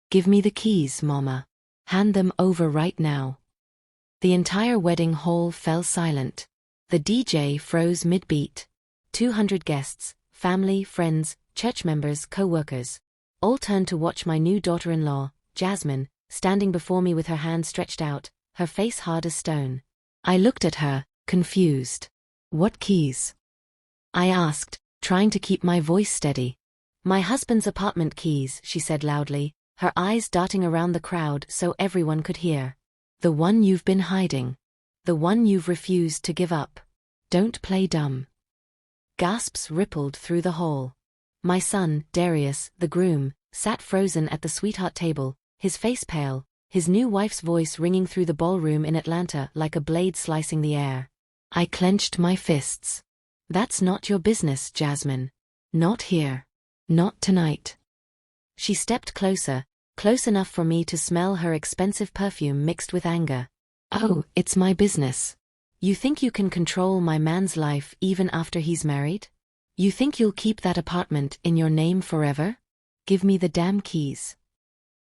Give me the keys, Mama. Hand them over right now. The entire wedding hall fell silent. The DJ froze mid-beat. 200 guests, family, friends, church members, co-workers, all turned to watch my new daughter-in-law, Jasmine, standing before me with her hand stretched out, her face hard as stone. I looked at her, confused. What keys? I asked, trying to keep my voice steady. My husband's apartment keys, she said loudly, her eyes darting around the crowd so everyone could hear. The one you've been hiding. The one you've refused to give up. Don't play dumb. Gasps rippled through the hall. My son, Darius, the groom, sat frozen at the sweetheart table, his face pale, his new wife's voice ringing through the ballroom in Atlanta like a blade slicing the air. I clenched my fists. That's not your business, Jasmine. Not here. Not tonight. She stepped closer, close enough for me to smell her expensive perfume mixed with anger. Oh, it's my business. You think you can control my man's life even after he's married? You think you'll keep that apartment in your name forever? Give me the damn keys.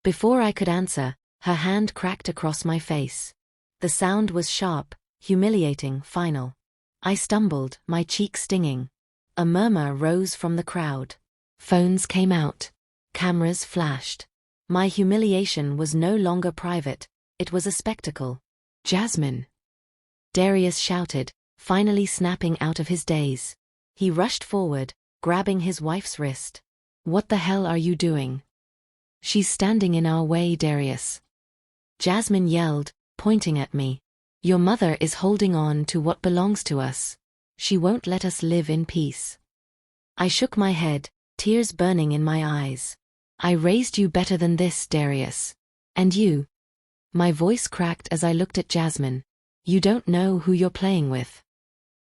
Before I could answer, her hand cracked across my face. The sound was sharp, humiliating, final. I stumbled, my cheek stinging. A murmur rose from the crowd. Phones came out. Cameras flashed. My humiliation was no longer private, it was a spectacle. Jasmine! Darius shouted, finally snapping out of his daze. He rushed forward, grabbing his wife's wrist. What the hell are you doing? She's standing in our way, Darius. Jasmine yelled, pointing at me. Your mother is holding on to what belongs to us. She won't let us live in peace. I shook my head, tears burning in my eyes. I raised you better than this, Darius. And you? My voice cracked as I looked at Jasmine. You don't know who you're playing with.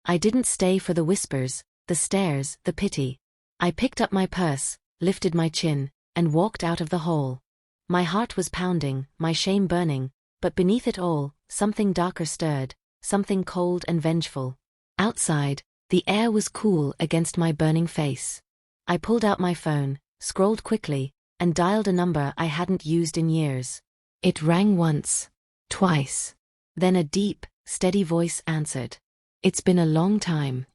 I didn't stay for the whispers, the stares, the pity. I picked up my purse, lifted my chin, and walked out of the hall. My heart was pounding, my shame burning, but beneath it all, something darker stirred, something cold and vengeful. Outside, the air was cool against my burning face. I pulled out my phone, scrolled quickly, and dialed a number I hadn't used in years. It rang once, twice. Then a deep, steady voice answered. It's been a long time.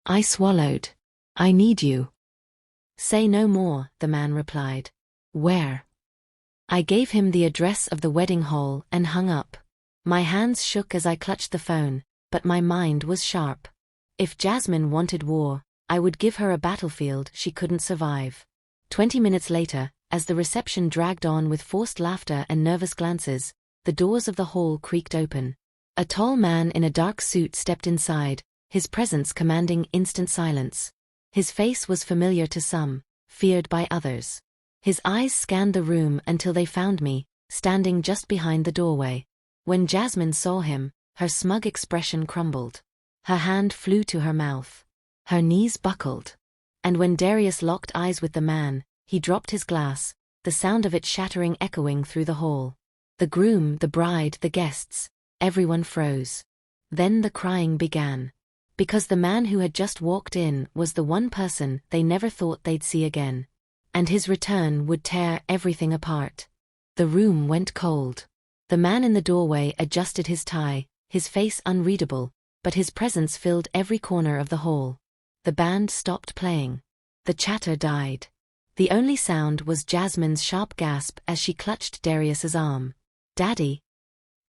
I swallowed. I need you. Say no more, the man replied. Where? I gave him the address of the wedding hall and hung up. My hands shook as I clutched the phone, but my mind was sharp. If Jasmine wanted war, I would give her a battlefield she couldn't survive. 20 minutes later, as the reception dragged on with forced laughter and nervous glances, the doors of the hall creaked open. A tall man in a dark suit stepped inside, his presence commanding instant silence. His face was familiar to some, feared by others. His eyes scanned the room until they found me, standing just behind the doorway. When Jasmine saw him, her smug expression crumbled. Her hand flew to her mouth. Her knees buckled. And when Darius locked eyes with the man, he dropped his glass, the sound of it shattering echoing through the hall. The groom, the bride, the guests, everyone froze. Then the crying began. Because the man who had just walked in was the one person they never thought they'd see again. And his return would tear everything apart. The room went cold. The man in the doorway adjusted his tie, his face unreadable, but his presence filled every corner of the hall. The band stopped playing. The chatter died. The only sound was Jasmine's sharp gasp as she clutched Darius's arm. Daddy?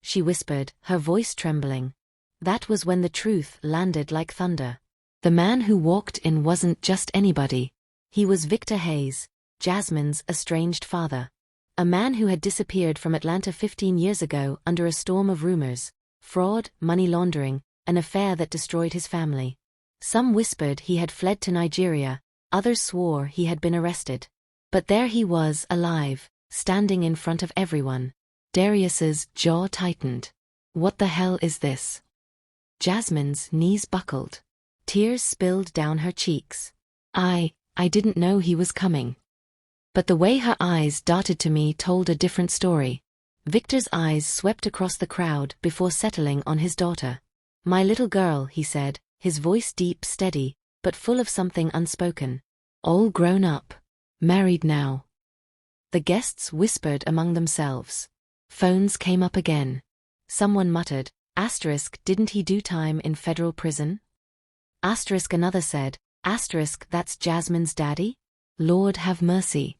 She whispered, her voice trembling. That was when the truth landed like thunder. The man who walked in wasn't just anybody. He was Victor Hayes, Jasmine's estranged father. A man who had disappeared from Atlanta 15 years ago under a storm of rumors, fraud, money laundering, an affair that destroyed his family. Some whispered he had fled to Nigeria, others swore he had been arrested. But there he was, alive, standing in front of everyone. Darius's jaw tightened. What the hell is this? Jasmine's knees buckled. Tears spilled down her cheeks. I didn't know he was coming. But the way her eyes darted to me told a different story. Victor's eyes swept across the crowd before settling on his daughter. My little girl, he said, his voice deep, steady, but full of something unspoken. All grown up. Married now. The guests whispered among themselves. Phones came up again. Someone muttered, *, didn't he do time in federal prison? *, another said, *, that's Jasmine's daddy? Lord have mercy.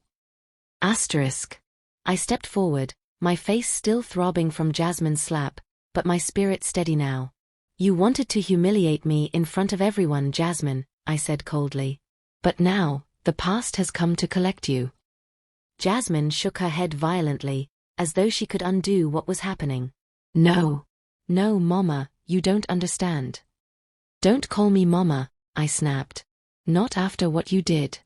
*. I stepped forward, my face still throbbing from Jasmine's slap, but my spirit steady now. You wanted to humiliate me in front of everyone, Jasmine, I said coldly. But now, the past has come to collect you. Jasmine shook her head violently, as though she could undo what was happening. No, Mama, you don't understand. Don't call me Mama, I snapped. Not after what you did.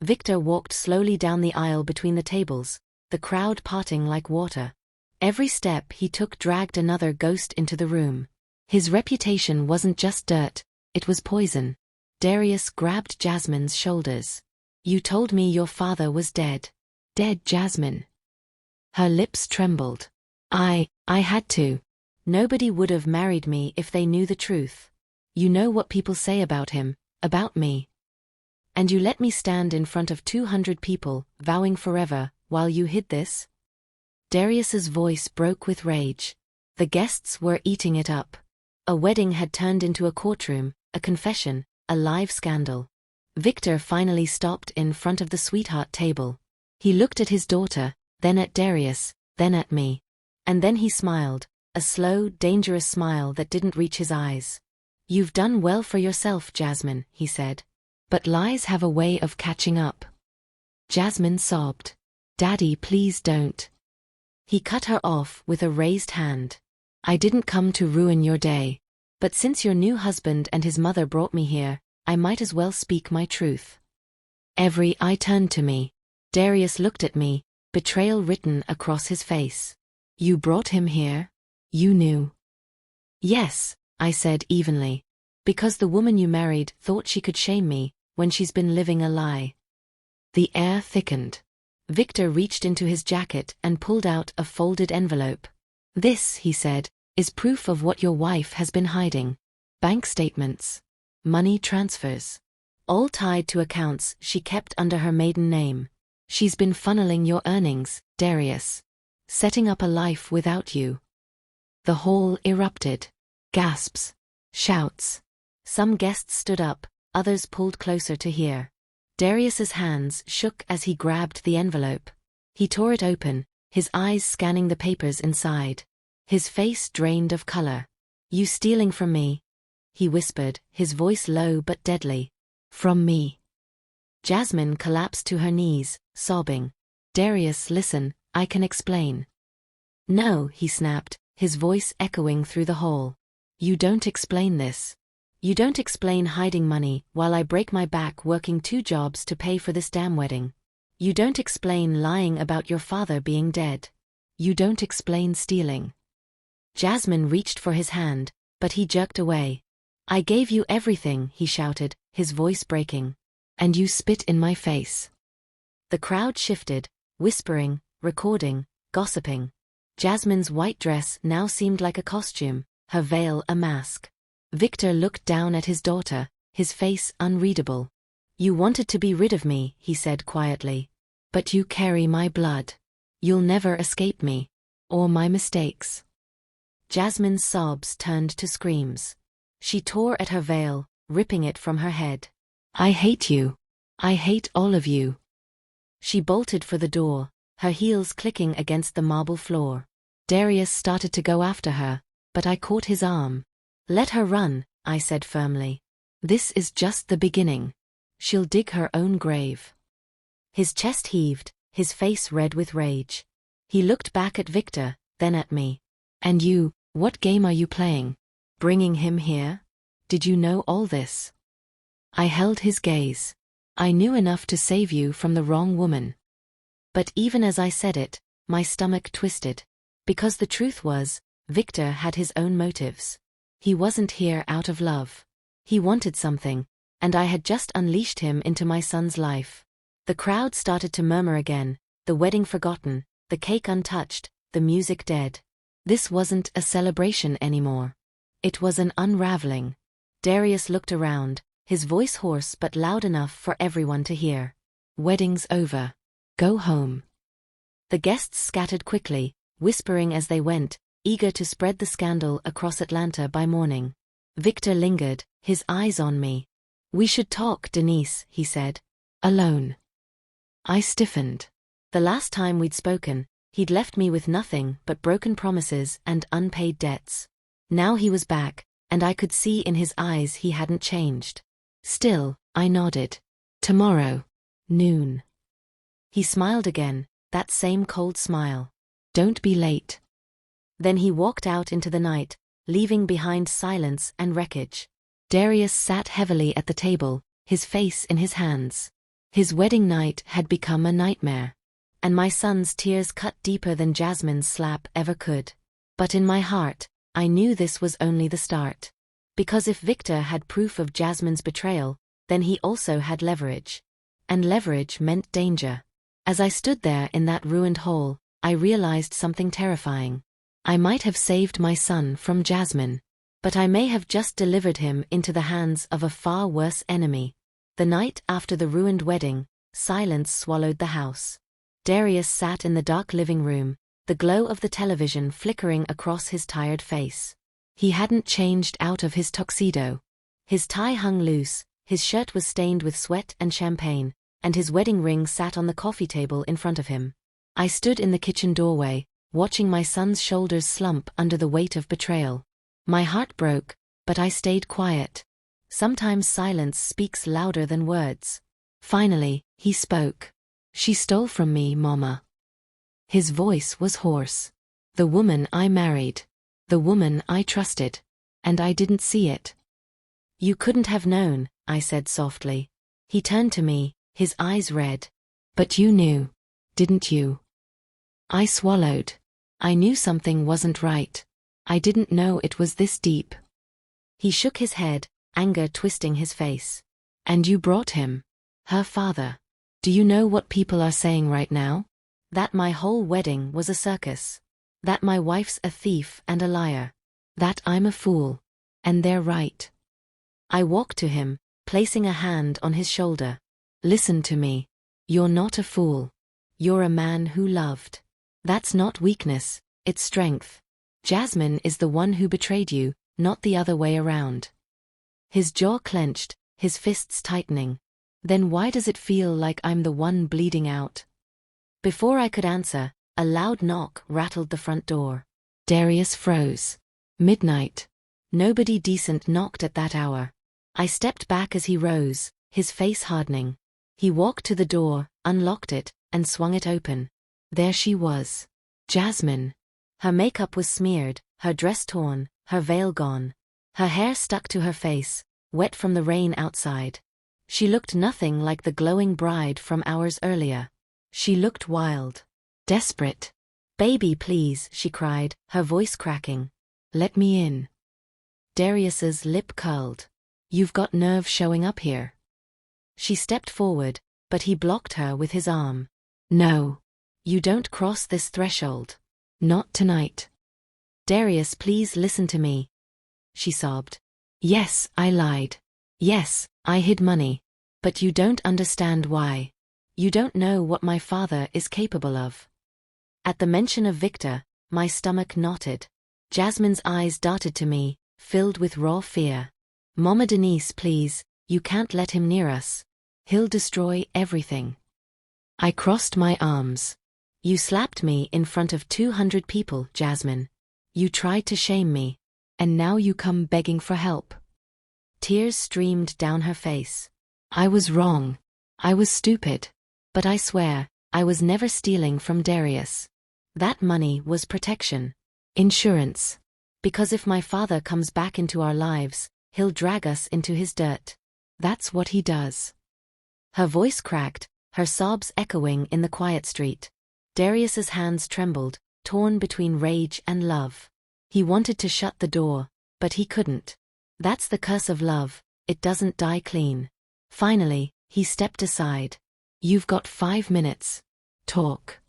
Victor walked slowly down the aisle between the tables, the crowd parting like water. Every step he took dragged another ghost into the room. His reputation wasn't just dirt, it was poison. Darius grabbed Jasmine's shoulders. You told me your father was dead. Dead, Jasmine. Her lips trembled. I had to. Nobody would have married me if they knew the truth. You know what people say about him, about me. And you let me stand in front of 200 people, vowing forever, while you hid this? Darius's voice broke with rage. The guests were eating it up. A wedding had turned into a courtroom, a confession, a live scandal. Victor finally stopped in front of the sweetheart table. He looked at his daughter, then at Darius, then at me. And then he smiled, a slow, dangerous smile that didn't reach his eyes. You've done well for yourself, Jasmine, he said. But lies have a way of catching up. Jasmine sobbed. Daddy, please don't. He cut her off with a raised hand. I didn't come to ruin your day. But since your new husband and his mother brought me here, I might as well speak my truth. Every eye turned to me. Darius looked at me, betrayal written across his face. You brought him here? You knew? Yes, I said evenly. Because the woman you married thought she could shame me, when she's been living a lie. The air thickened. Victor reached into his jacket and pulled out a folded envelope. This, he said, is proof of what your wife has been hiding. Bank statements. Money transfers. All tied to accounts she kept under her maiden name. She's been funneling your earnings, Darius. Setting up a life without you. The hall erupted. Gasps. Shouts. Some guests stood up, others pulled closer to hear. Darius's hands shook as he grabbed the envelope. He tore it open, his eyes scanning the papers inside. His face drained of color. You stealing from me? He whispered, his voice low but deadly. From me. Jasmine collapsed to her knees, sobbing. Darius, listen, I can explain. No, he snapped, his voice echoing through the hall. You don't explain this. You don't explain hiding money while I break my back working 2 jobs to pay for this damn wedding. You don't explain lying about your father being dead. You don't explain stealing. Jasmine reached for his hand, but he jerked away. I gave you everything, he shouted, his voice breaking. And you spit in my face. The crowd shifted, whispering, recording, gossiping. Jasmine's white dress now seemed like a costume, her veil a mask. Victor looked down at his daughter, his face unreadable. You wanted to be rid of me, he said quietly. But you carry my blood. You'll never escape me. Or my mistakes. Jasmine's sobs turned to screams. She tore at her veil, ripping it from her head. I hate you. I hate all of you. She bolted for the door, her heels clicking against the marble floor. Darius started to go after her, but I caught his arm. Let her run, I said firmly. This is just the beginning. She'll dig her own grave. His chest heaved, his face red with rage. He looked back at Victor, then at me. And you, what game are you playing? Bringing him here? Did you know all this? I held his gaze. I knew enough to save you from the wrong woman. But even as I said it, my stomach twisted. Because the truth was, Victor had his own motives. He wasn't here out of love. He wanted something, and I had just unleashed him into my son's life. The crowd started to murmur again, the wedding forgotten, the cake untouched, the music dead. This wasn't a celebration anymore. It was an unraveling. Darius looked around, his voice hoarse but loud enough for everyone to hear. Wedding's over. Go home. The guests scattered quickly, whispering as they went, eager to spread the scandal across Atlanta by morning. Victor lingered, his eyes on me. "We should talk, Denise," he said. "Alone." I stiffened. The last time we'd spoken, he'd left me with nothing but broken promises and unpaid debts. Now he was back, and I could see in his eyes he hadn't changed. Still, I nodded. "Tomorrow. Noon." He smiled again, that same cold smile. "Don't be late." Then he walked out into the night, leaving behind silence and wreckage. Darius sat heavily at the table, his face in his hands. His wedding night had become a nightmare. And my son's tears cut deeper than Jasmine's slap ever could. But in my heart, I knew this was only the start. Because if Victor had proof of Jasmine's betrayal, then he also had leverage. And leverage meant danger. As I stood there in that ruined hall, I realized something terrifying. I might have saved my son from Jasmine. But I may have just delivered him into the hands of a far worse enemy. The night after the ruined wedding, silence swallowed the house. Darius sat in the dark living room, the glow of the television flickering across his tired face. He hadn't changed out of his tuxedo. His tie hung loose, his shirt was stained with sweat and champagne, and his wedding ring sat on the coffee table in front of him. I stood in the kitchen doorway, watching my son's shoulders slump under the weight of betrayal. My heart broke, but I stayed quiet. Sometimes silence speaks louder than words. Finally, he spoke. "She stole from me, Mama." His voice was hoarse. "The woman I married. The woman I trusted. And I didn't see it." "You couldn't have known," I said softly. He turned to me, his eyes red. "But you knew, didn't you?" I swallowed. I knew something wasn't right. I didn't know it was this deep. He shook his head, anger twisting his face. "And you brought him. Her father. Do you know what people are saying right now? That my whole wedding was a circus. That my wife's a thief and a liar. That I'm a fool. And they're right." I walked to him, placing a hand on his shoulder. "Listen to me. You're not a fool. You're a man who loved. That's not weakness, it's strength. Jasmine is the one who betrayed you, not the other way around." His jaw clenched, his fists tightening. "Then why does it feel like I'm the one bleeding out?" Before I could answer, a loud knock rattled the front door. Darius froze. Midnight. Nobody decent knocked at that hour. I stepped back as he rose, his face hardening. He walked to the door, unlocked it, and swung it open. There she was. Jasmine. Her makeup was smeared, her dress torn, her veil gone. Her hair stuck to her face, wet from the rain outside. She looked nothing like the glowing bride from hours earlier. She looked wild. Desperate. "Baby, please," she cried, her voice cracking. "Let me in." Darius's lip curled. "You've got nerve showing up here." She stepped forward, but he blocked her with his arm. "No. You don't cross this threshold. Not tonight." "Darius, please listen to me." She sobbed. "Yes, I lied. Yes, I hid money. But you don't understand why. You don't know what my father is capable of." At the mention of Victor, my stomach knotted. Jasmine's eyes darted to me, filled with raw fear. "Mama Denise, please, you can't let him near us. He'll destroy everything." I crossed my arms. "You slapped me in front of 200 people, Jasmine. You tried to shame me. And now you come begging for help." Tears streamed down her face. "I was wrong. I was stupid. But I swear, I was never stealing from Darius. That money was protection. Insurance. Because if my father comes back into our lives, he'll drag us into his dirt. That's what he does." Her voice cracked, her sobs echoing in the quiet street. Darius's hands trembled, torn between rage and love. He wanted to shut the door, but he couldn't. That's the curse of love, it doesn't die clean. Finally, he stepped aside. "You've got 5 minutes. Talk."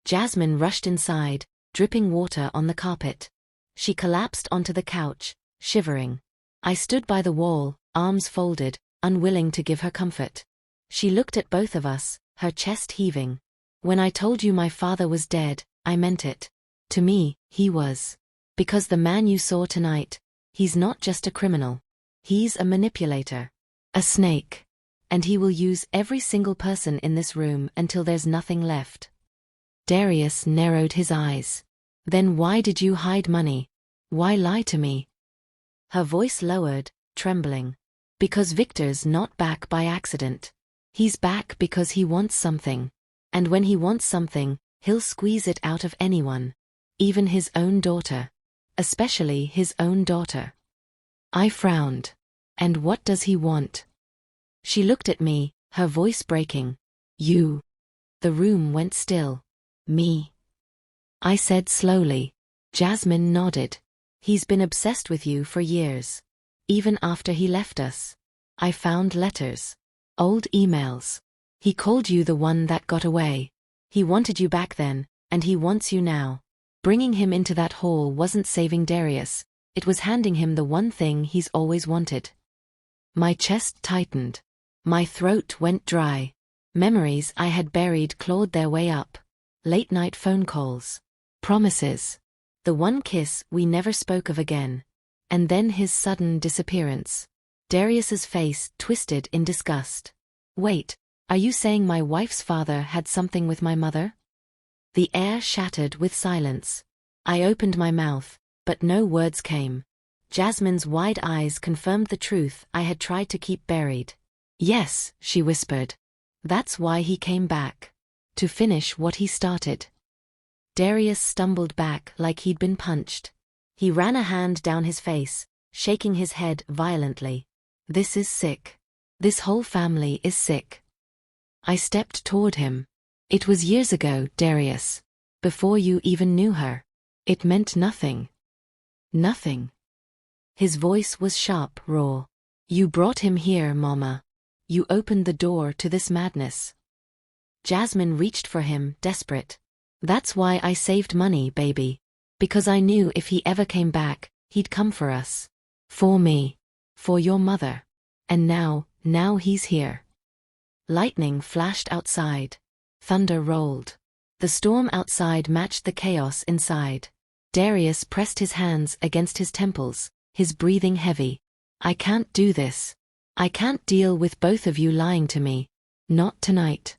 Jasmine rushed inside, dripping water on the carpet. She collapsed onto the couch, shivering. I stood by the wall, arms folded, unwilling to give her comfort. She looked at both of us, her chest heaving. When I told you my father was dead, I meant it. To me, he was. Because the man you saw tonight, he's not just a criminal. He's a manipulator. A snake. And he will use every single person in this room until there's nothing left. Darius narrowed his eyes. Then why did you hide money? Why lie to me? Her voice lowered, trembling. Because Victor's not back by accident. He's back because he wants something. And when he wants something, he'll squeeze it out of anyone. Even his own daughter. Especially his own daughter. I frowned. And what does he want? She looked at me, her voice breaking. You. The room went still. Me. I said slowly. Jasmine nodded. He's been obsessed with you for years. Even after he left us. I found letters. Old emails. He called you the one that got away. He wanted you back then, and he wants you now. Bringing him into that hall wasn't saving Darius, it was handing him the one thing he's always wanted. My chest tightened. My throat went dry. Memories I had buried clawed their way up. Late-night phone calls. Promises. The one kiss we never spoke of again. And then his sudden disappearance. Darius's face twisted in disgust. Wait, are you saying my wife's father had something with my mother? The air shattered with silence. I opened my mouth, but no words came. Jasmine's wide eyes confirmed the truth I had tried to keep buried. Yes, she whispered. That's why he came back. To finish what he started. Darius stumbled back like he'd been punched. He ran a hand down his face, shaking his head violently. This is sick. This whole family is sick. I stepped toward him. It was years ago, Darius. Before you even knew her. It meant nothing. Nothing. His voice was sharp, raw. You brought him here, Mama. You opened the door to this madness. Jasmine reached for him, desperate. That's why I saved money, baby. Because I knew if he ever came back, he'd come for us. For me. For your mother. And now he's here. Lightning flashed outside. Thunder rolled. The storm outside matched the chaos inside. Darius pressed his hands against his temples, his breathing heavy. I can't do this. I can't deal with both of you lying to me. Not tonight.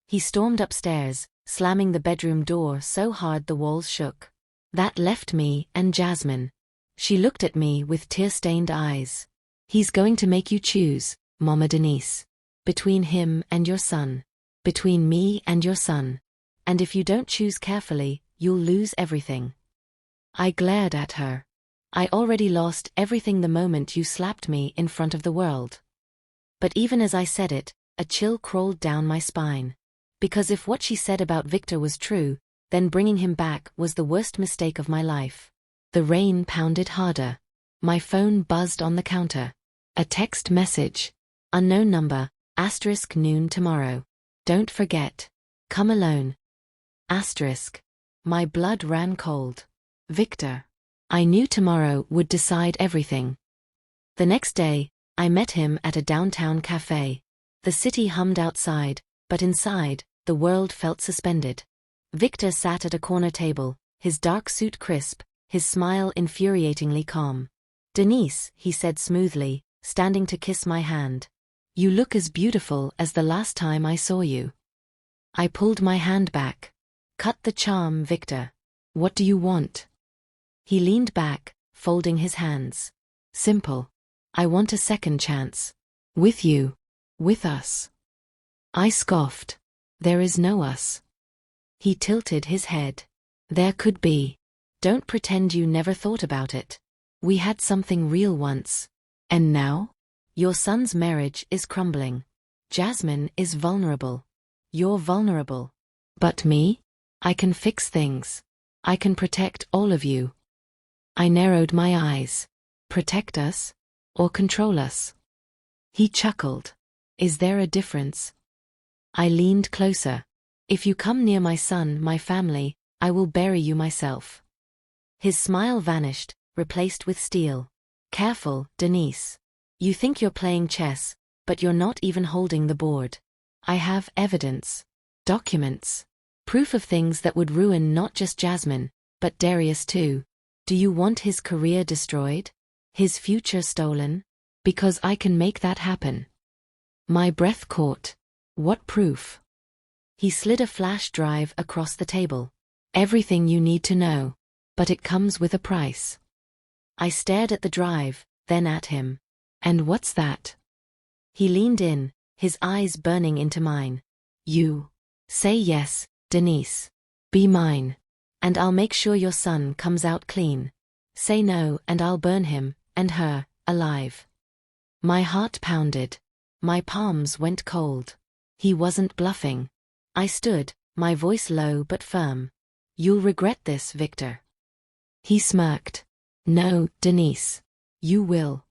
He stormed upstairs, slamming the bedroom door so hard the walls shook. That left me and Jasmine. She looked at me with tear-stained eyes. He's going to make you choose, Mama Denise. Between him and your son. Between me and your son. And if you don't choose carefully, you'll lose everything. I glared at her. I already lost everything the moment you slapped me in front of the world. But even as I said it, a chill crawled down my spine. Because if what she said about Victor was true, then bringing him back was the worst mistake of my life. The rain pounded harder. My phone buzzed on the counter. A text message. Unknown number, *noon tomorrow. Don't forget. Come alone. *. My blood ran cold. Victor. I knew tomorrow would decide everything. The next day, I met him at a downtown cafe. The city hummed outside, but inside, the world felt suspended. Victor sat at a corner table, his dark suit crisp, his smile infuriatingly calm. Denise, he said smoothly, standing to kiss my hand. You look as beautiful as the last time I saw you. I pulled my hand back. Cut the charm, Victor. What do you want? He leaned back, folding his hands. Simple. I want a second chance. With you. With us. I scoffed. There is no us. He tilted his head. There could be. Don't pretend you never thought about it. We had something real once. And now? Your son's marriage is crumbling. Jasmine is vulnerable. You're vulnerable. But me? I can fix things. I can protect all of you. I narrowed my eyes. Protect us? Or control us? He chuckled. Is there a difference? I leaned closer. If you come near my son, my family, I will bury you myself. His smile vanished, replaced with steel. Careful, Denise. You think you're playing chess, but you're not even holding the board. I have evidence. Documents. Proof of things that would ruin not just Jasmine, but Darius too. Do you want his career destroyed? His future stolen? Because I can make that happen. My breath caught. What proof? He slid a flash drive across the table. Everything you need to know. But it comes with a price. I stared at the drive, then at him. And what's that? He leaned in, his eyes burning into mine. You. Say yes, Denise. Be mine. And I'll make sure your son comes out clean. Say no and I'll burn him, and her, alive. My heart pounded. My palms went cold. He wasn't bluffing. I stood, my voice low but firm. You'll regret this, Victor. He smirked. No, Denise. You will.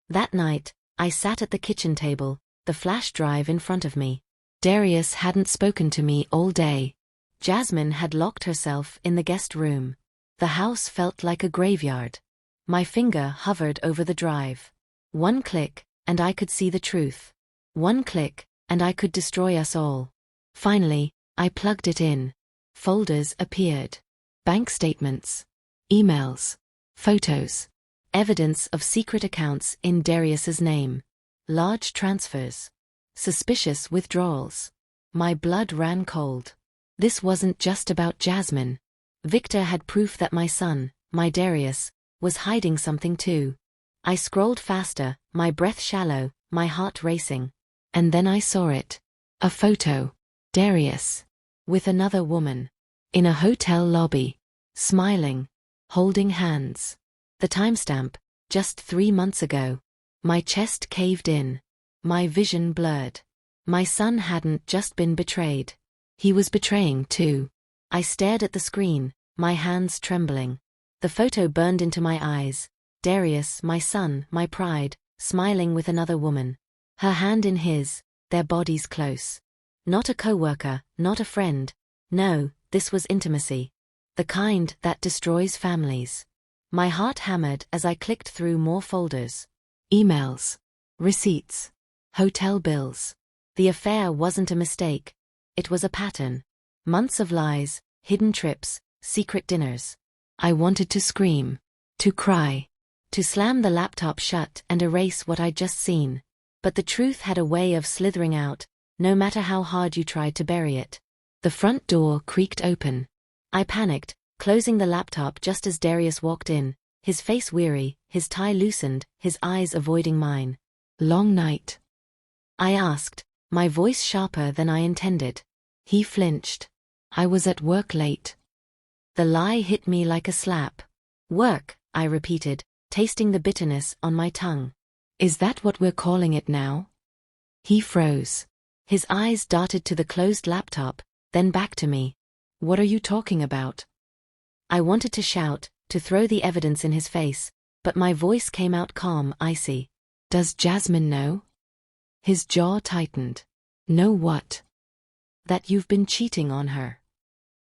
That night, I sat at the kitchen table, the flash drive in front of me. Darius hadn't spoken to me all day. Jasmine had locked herself in the guest room. The house felt like a graveyard. My finger hovered over the drive. One click, and I could see the truth. One click, and I could destroy us all. Finally, I plugged it in. Folders appeared. Bank statements. Emails. Photos. Evidence of secret accounts in Darius's name. Large transfers. Suspicious withdrawals. My blood ran cold. This wasn't just about Jasmine. Victor had proof that my son, my Darius, was hiding something too. I scrolled faster, my breath shallow, my heart racing. And then I saw it. A photo. Darius. With another woman. In a hotel lobby. Smiling. Holding hands. The timestamp, just 3 months ago. My chest caved in. My vision blurred. My son hadn't just been betrayed. He was betraying too. I stared at the screen, my hands trembling. The photo burned into my eyes. Darius, my son, my pride, smiling with another woman. Her hand in his, their bodies close. Not a coworker, not a friend. No, this was intimacy. The kind that destroys families. My heart hammered as I clicked through more folders. Emails. Receipts. Hotel bills. The affair wasn't a mistake. It was a pattern. Months of lies, hidden trips, secret dinners. I wanted to scream. To cry. To slam the laptop shut and erase what I'd just seen. But the truth had a way of slithering out, no matter how hard you tried to bury it. The front door creaked open. I panicked, closing the laptop just as Darius walked in, his face weary, his tie loosened, his eyes avoiding mine. Long night? I asked, my voice sharper than I intended. He flinched. I was at work late. The lie hit me like a slap. Work, I repeated, tasting the bitterness on my tongue. Is that what we're calling it now? He froze. His eyes darted to the closed laptop, then back to me. What are you talking about? I wanted to shout, to throw the evidence in his face, but my voice came out calm, icy. Does Jasmine know? His jaw tightened. Know what? That you've been cheating on her.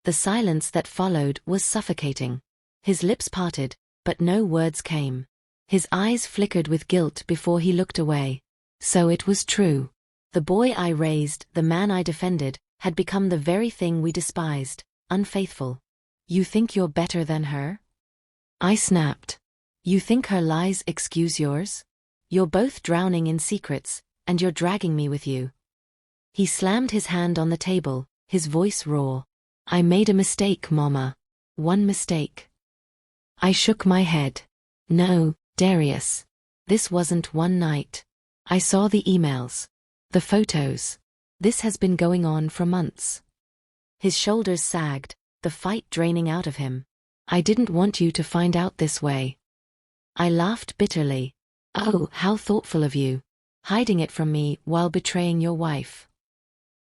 The silence that followed was suffocating. His lips parted, but no words came. His eyes flickered with guilt before he looked away. So it was true. The boy I raised, the man I defended, had become the very thing we despised, unfaithful. You think you're better than her? I snapped. You think her lies excuse yours? You're both drowning in secrets, and you're dragging me with you. He slammed his hand on the table, his voice raw. I made a mistake, Mama. One mistake. I shook my head. No, Darius. This wasn't one night. I saw the emails. The photos. This has been going on for months. His shoulders sagged, the fight draining out of him. I didn't want you to find out this way. I laughed bitterly. Oh, how thoughtful of you. Hiding it from me while betraying your wife.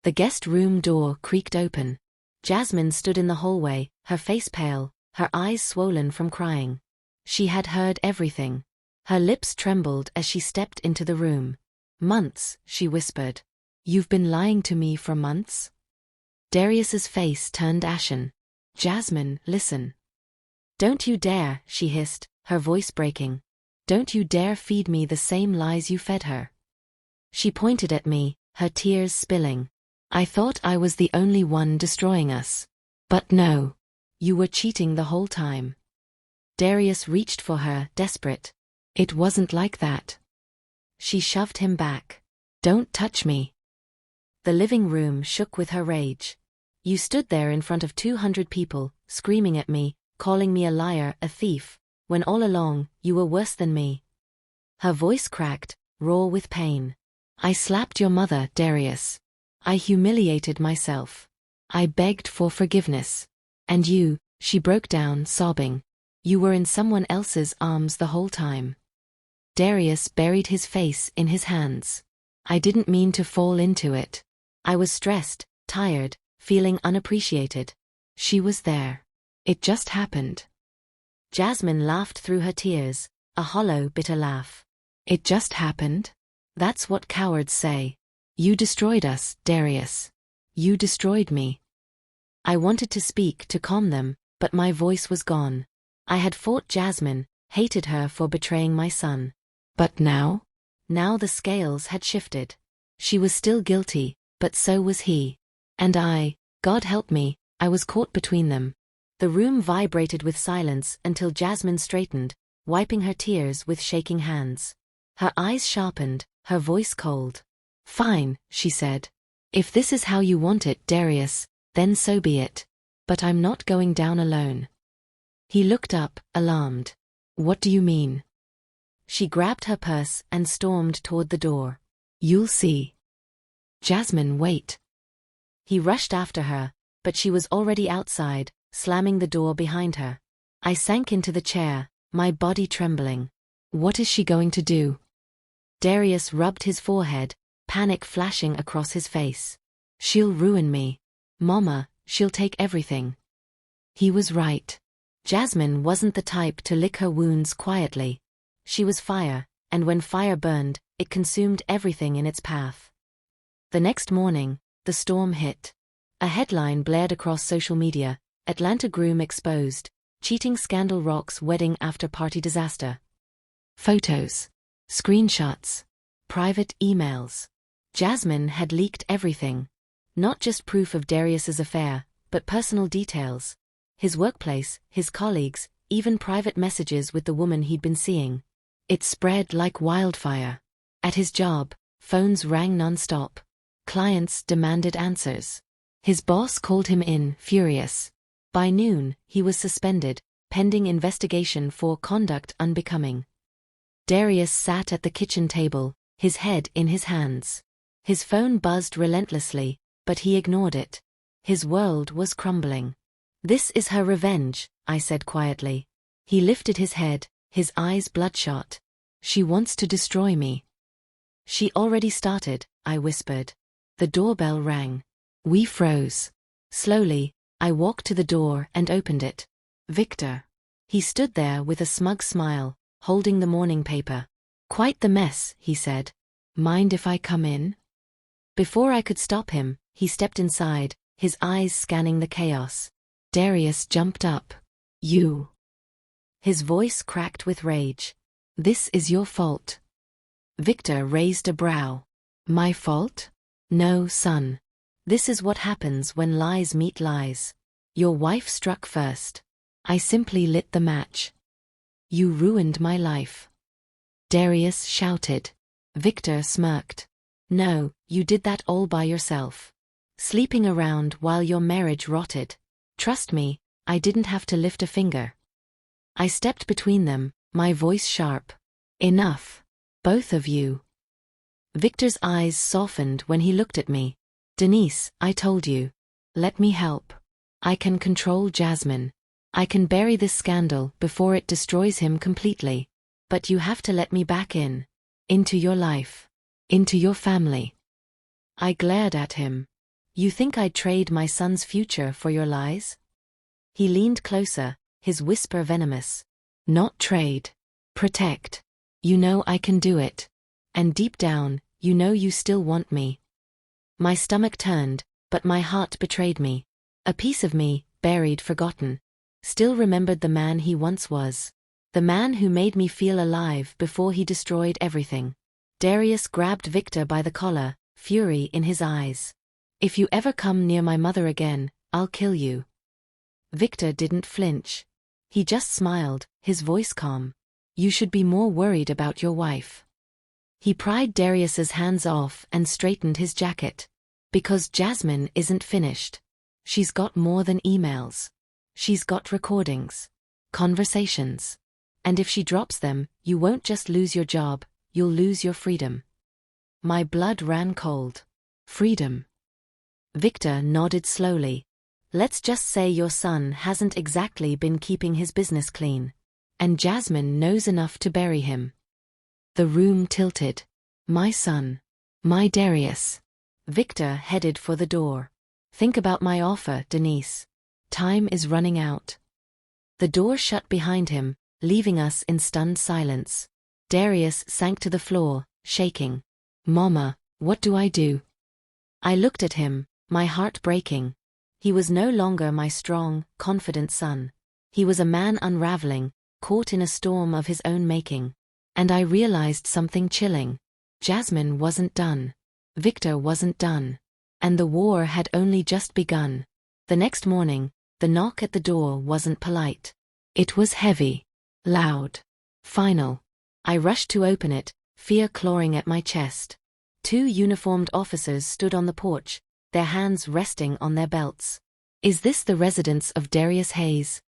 The guest room door creaked open. Jasmine stood in the hallway, her face pale, her eyes swollen from crying. She had heard everything. Her lips trembled as she stepped into the room. Months, she whispered. You've been lying to me for months? Darius's face turned ashen. Jasmine, listen. Don't you dare, she hissed, her voice breaking. Don't you dare feed me the same lies you fed her. She pointed at me, her tears spilling. I thought I was the only one destroying us. But no. You were cheating the whole time. Darius reached for her, desperate. It wasn't like that. She shoved him back. Don't touch me. The living room shook with her rage. You stood there in front of 200 people, screaming at me, calling me a liar, a thief, when all along, you were worse than me. Her voice cracked, raw with pain. I slapped your mother, Darius. I humiliated myself. I begged for forgiveness. And you, she broke down, sobbing. You were in someone else's arms the whole time. Darius buried his face in his hands. I didn't mean to fall into it. I was stressed, tired, feeling unappreciated. She was there. It just happened. Jasmine laughed through her tears, a hollow, bitter laugh. It just happened? That's what cowards say. You destroyed us, Darius. You destroyed me. I wanted to speak to calm them, but my voice was gone. I had fought Jasmine, hated her for betraying my son. But now? Now the scales had shifted. She was still guilty, but so was he. And I, God help me, I was caught between them. The room vibrated with silence until Jasmine straightened, wiping her tears with shaking hands. Her eyes sharpened, her voice cold. Fine, she said. If this is how you want it, Darius, then so be it. But I'm not going down alone. He looked up, alarmed. What do you mean? She grabbed her purse and stormed toward the door. You'll see. Jasmine, wait. He rushed after her, but she was already outside, slamming the door behind her. I sank into the chair, my body trembling. What is she going to do? Darius rubbed his forehead, panic flashing across his face. She'll ruin me. Mama, she'll take everything. He was right. Jasmine wasn't the type to lick her wounds quietly. She was fire, and when fire burned, it consumed everything in its path. The next morning, the storm hit. A headline blared across social media, Atlanta groom exposed, cheating scandal rocks wedding after party disaster. Photos. Screenshots. Private emails. Jasmine had leaked everything. Not just proof of Darius's affair, but personal details. His workplace, his colleagues, even private messages with the woman he'd been seeing. It spread like wildfire. At his job, phones rang non-stop. Clients demanded answers. His boss called him in, furious. By noon, he was suspended, pending investigation for conduct unbecoming. Darius sat at the kitchen table, his head in his hands. His phone buzzed relentlessly, but he ignored it. His world was crumbling. This is her revenge, I said quietly. He lifted his head, his eyes bloodshot. She wants to destroy me. She already started, I whispered. The doorbell rang. We froze. Slowly, I walked to the door and opened it. Victor. He stood there with a smug smile, holding the morning paper. Quite the mess, he said. Mind if I come in? Before I could stop him, he stepped inside, his eyes scanning the chaos. Darius jumped up. You. His voice cracked with rage. This is your fault. Victor raised a brow. My fault? No, son. This is what happens when lies meet lies. Your wife struck first. I simply lit the match. You ruined my life. Darius shouted. Victor smirked. No, you did that all by yourself. Sleeping around while your marriage rotted. Trust me, I didn't have to lift a finger. I stepped between them, my voice sharp. Enough. Both of you. Victor's eyes softened when he looked at me. Denise, I told you. Let me help. I can control Jasmine. I can bury this scandal before it destroys him completely. But you have to let me back in. Into your life. Into your family. I glared at him. You think I'd trade my son's future for your lies? He leaned closer, his whisper venomous. Not trade. Protect. You know I can do it. And deep down, you know you still want me. My stomach turned, but my heart betrayed me. A piece of me, buried, forgotten, still remembered the man he once was. The man who made me feel alive before he destroyed everything. Darius grabbed Victor by the collar, fury in his eyes. If you ever come near my mother again, I'll kill you. Victor didn't flinch. He just smiled, his voice calm. You should be more worried about your wife. He pried Darius's hands off and straightened his jacket. Because Jasmine isn't finished. She's got more than emails. She's got recordings. Conversations. And if she drops them, you won't just lose your job, you'll lose your freedom. My blood ran cold. Freedom. Victor nodded slowly. Let's just say your son hasn't exactly been keeping his business clean. And Jasmine knows enough to bury him. The room tilted. My son. My Darius. Victor headed for the door. Think about my offer, Denise. Time is running out. The door shut behind him, leaving us in stunned silence. Darius sank to the floor, shaking. Mama, what do I do? I looked at him, my heart breaking. He was no longer my strong, confident son. He was a man unraveling, caught in a storm of his own making. And I realized something chilling. Jasmine wasn't done. Victor wasn't done. And the war had only just begun. The next morning, the knock at the door wasn't polite. It was heavy, loud, final. I rushed to open it, fear clawing at my chest. 2 uniformed officers stood on the porch, their hands resting on their belts. Is this the residence of Darius Hayes?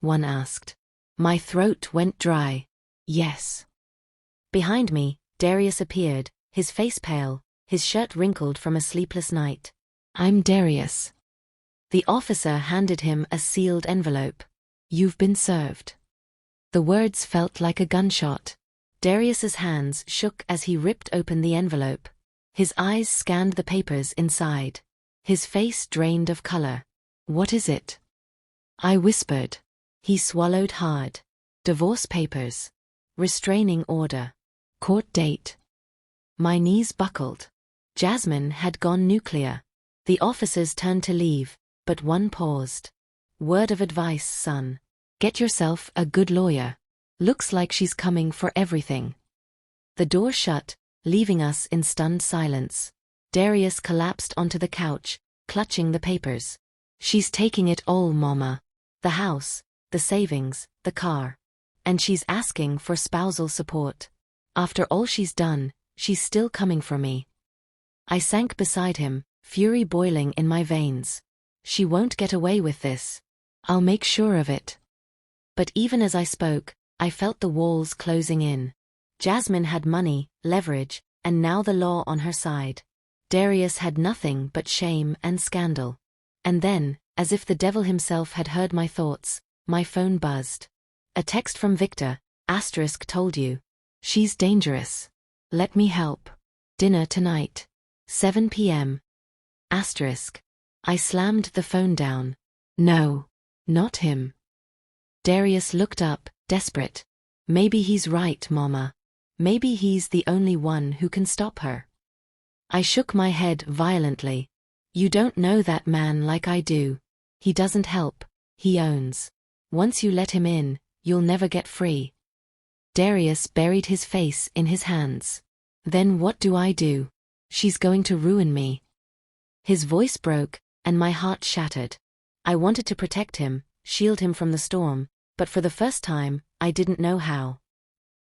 One asked. My throat went dry. Yes. Behind me, Darius appeared, his face pale, his shirt wrinkled from a sleepless night. I'm Darius. The officer handed him a sealed envelope. You've been served. The words felt like a gunshot. Darius's hands shook as he ripped open the envelope. His eyes scanned the papers inside. His face drained of color. What is it? I whispered. He swallowed hard. Divorce papers. Restraining order. Court date. My knees buckled. Jasmine had gone nuclear. The officers turned to leave, but one paused. Word of advice, son. Get yourself a good lawyer. Looks like she's coming for everything. The door shut, leaving us in stunned silence. Darius collapsed onto the couch, clutching the papers. She's taking it all, Mama. The house, the savings, the car. And she's asking for spousal support. After all she's done, she's still coming for me. I sank beside him, fury boiling in my veins. She won't get away with this. I'll make sure of it. But even as I spoke, I felt the walls closing in. Jasmine had money, leverage, and now the law on her side. Darius had nothing but shame and scandal. And then, as if the devil himself had heard my thoughts, my phone buzzed. A text from Victor, asterisk told you. She's dangerous. Let me help. Dinner tonight. 7 p.m. Asterisk. I slammed the phone down. No. Not him. Darius looked up, desperate. Maybe he's right, Mama. Maybe he's the only one who can stop her. I shook my head violently. You don't know that man like I do. He doesn't help, he owns. Once you let him in, you'll never get free. Darius buried his face in his hands. Then what do I do? She's going to ruin me. His voice broke, and my heart shattered. I wanted to protect him, shield him from the storm, but for the first time, I didn't know how.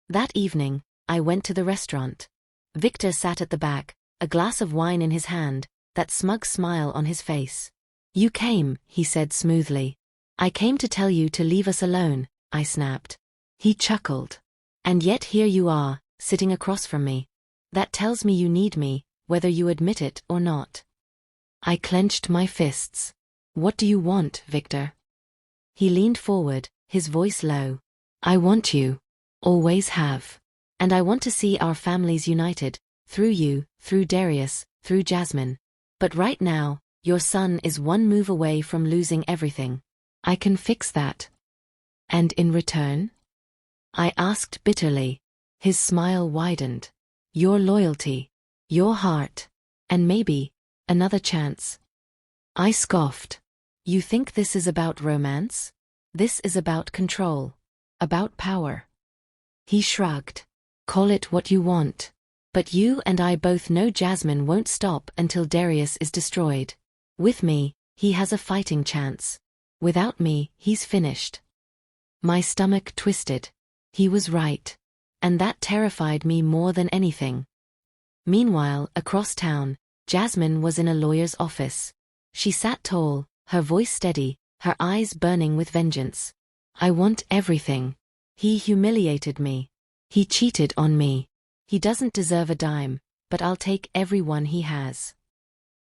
That evening, I went to the restaurant. Victor sat at the back, a glass of wine in his hand, that smug smile on his face. You came, he said smoothly. I came to tell you to leave us alone, I snapped. He chuckled. And yet here you are, sitting across from me. That tells me you need me, whether you admit it or not. I clenched my fists. What do you want, Victor? He leaned forward, his voice low. I want you. Always have. And I want to see our families united, through you, through Darius, through Jasmine. But right now, your son is one move away from losing everything. I can fix that. And in return? I asked bitterly. His smile widened. Your loyalty. Your heart. And maybe, another chance. I scoffed. You think this is about romance? This is about control. About power. He shrugged. Call it what you want. But you and I both know Jasmine won't stop until Darius is destroyed. With me, he has a fighting chance. Without me, he's finished. My stomach twisted. He was right. And that terrified me more than anything. Meanwhile, across town, Jasmine was in a lawyer's office. She sat tall, her voice steady, her eyes burning with vengeance. I want everything. He humiliated me. He cheated on me. He doesn't deserve a dime, but I'll take everyone he has.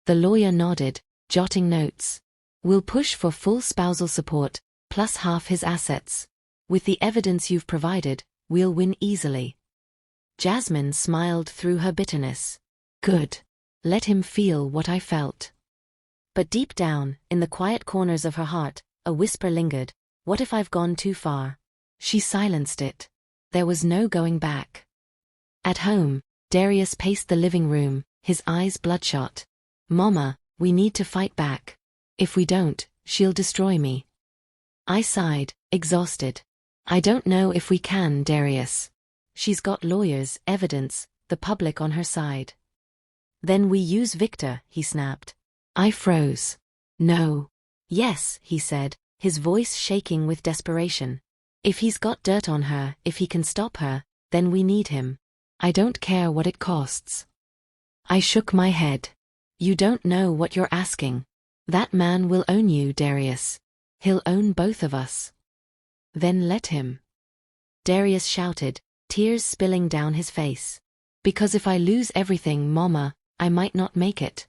The lawyer nodded, jotting notes. We'll push for full spousal support, plus half his assets. With the evidence you've provided, we'll win easily. Jasmine smiled through her bitterness. Good. Let him feel what I felt. But deep down, in the quiet corners of her heart, a whisper lingered. What if I've gone too far? She silenced it. There was no going back. At home, Darius paced the living room, his eyes bloodshot. Mama, we need to fight back. If we don't, she'll destroy me. I sighed, exhausted. I don't know if we can, Darius. She's got lawyers, evidence, the public on her side. Then we use Victor, he snapped. I froze. No. Yes, he said, his voice shaking with desperation. If he's got dirt on her, if he can stop her, then we need him. I don't care what it costs. I shook my head. You don't know what you're asking. That man will own you, Darius. He'll own both of us. Then let him. Darius shouted, tears spilling down his face. Because if I lose everything, Mama, I might not make it.